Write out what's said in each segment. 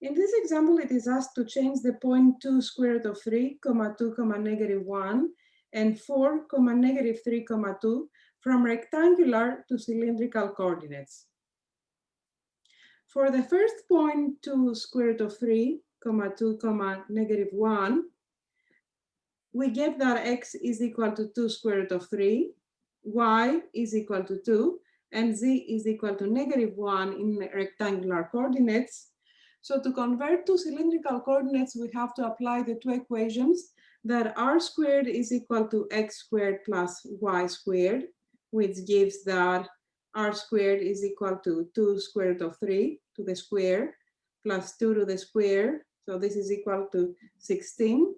In this example, it is asked to change the point 2 square root of 3, 2, -1, and 4, -3, 2 from rectangular to cylindrical coordinates. For the first point 2 square root of 3, 2, -1, we get that x is equal to 2 square root of 3, y is equal to 2, and z is equal to -1 in rectangular coordinates. So to convert to cylindrical coordinates, we have to apply the two equations that r squared is equal to x squared plus y squared, which gives that r squared is equal to 2 square root of 3 to the square plus 2 to the square. So this is equal to 16.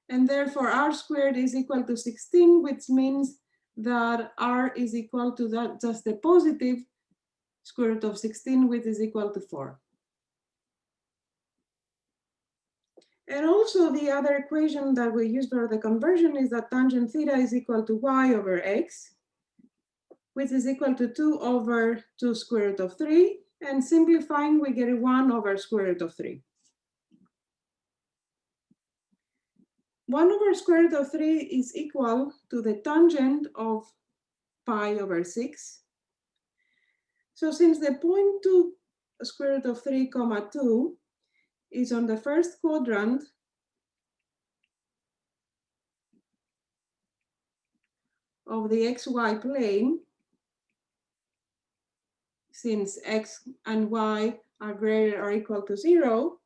And therefore r squared is equal to 16, which means that r is equal to that just the positive square root of 16, which is equal to 4. And also the other equation that we use for the conversion is that tangent theta is equal to y over x, which is equal to 2 over 2 square root of 3. And simplifying, we get 1 over square root of 3. 1 over square root of 3 is equal to the tangent of pi over 6. So since the point 2 square root of 3, 2 is on the first quadrant of the xy plane, since x and y are greater or equal to 0,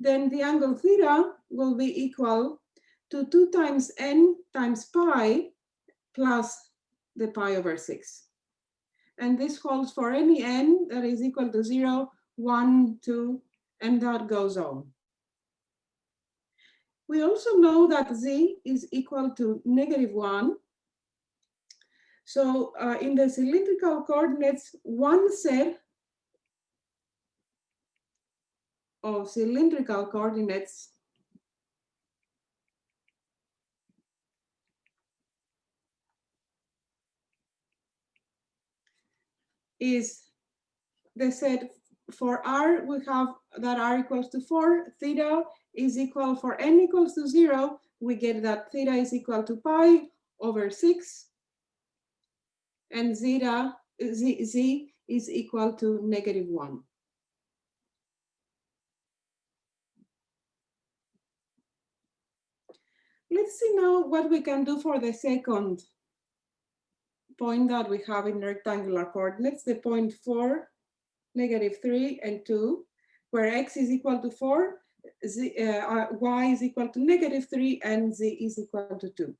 then the angle theta will be equal to 2 times n times pi plus the pi over 6. And this holds for any n that is equal to 0, 1, 2, and that goes on. We also know that z is equal to -1. So in the cylindrical coordinates, one set of cylindrical coordinates is the set for r. We have that r equals to 4, theta is equal, for n equals to 0, we get that theta is equal to pi over 6, and z is equal to -1. Let's see now what we can do for the second point that we have in rectangular coordinates, the point 4, -3, and 2, where x is equal to 4, y is equal to -3, and z is equal to 2.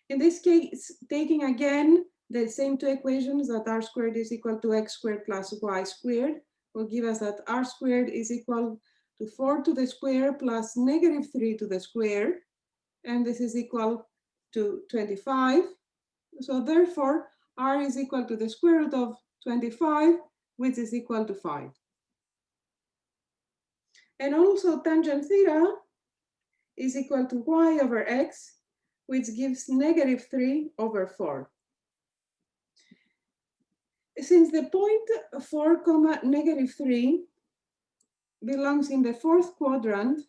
In this case, taking again the same two equations, that r squared is equal to x squared plus y squared, will give us that r squared is equal to 4 to the square plus -3 to the square, and this is equal to 25. So therefore, r is equal to the square root of 25, which is equal to 5. And also tangent theta is equal to y over x, which gives -3 over 4. Since the point 4, -3 belongs in the fourth quadrant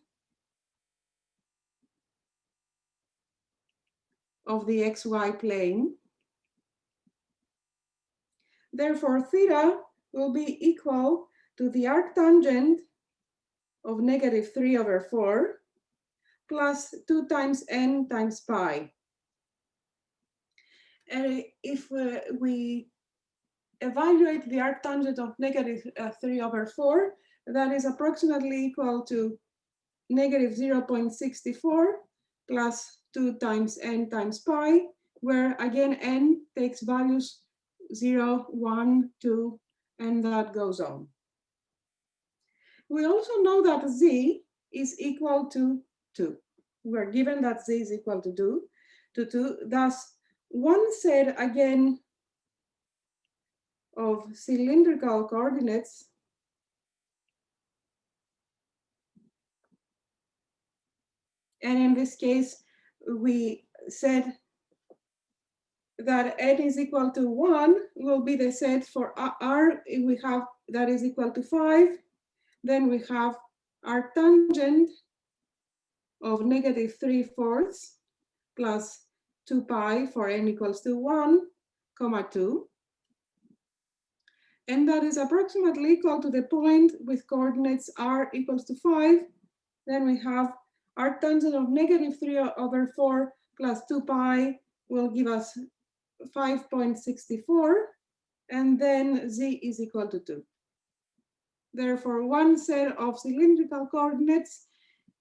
of the xy plane, therefore theta will be equal to the arctangent of -3 over 4 plus 2 times n times pi. And if we evaluate the arctangent of -3 over 4, that is approximately equal to -0.64 plus 2 times n times pi, where again n takes values 0, 1, 2, and that goes on. We also know that z is equal to 2. We're given that z is equal to 2. Thus, one set again of cylindrical coordinates and in this case, we said that n is equal to 1 will be the set for r. We have that is equal to 5. Then we have our tangent of -3/4 plus 2 pi for n equals to 1, comma 2. And that is approximately equal to the point with coordinates r equals to 5. Then we have our tangent of -3/4 plus 2 pi will give us 5.64, and then z is equal to 2. Therefore, one set of cylindrical coordinates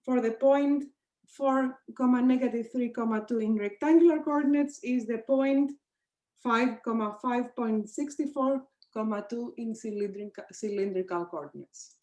for the point 4, -3, 2 in rectangular coordinates is the point 5, 5.64, 2 in cylindrical coordinates.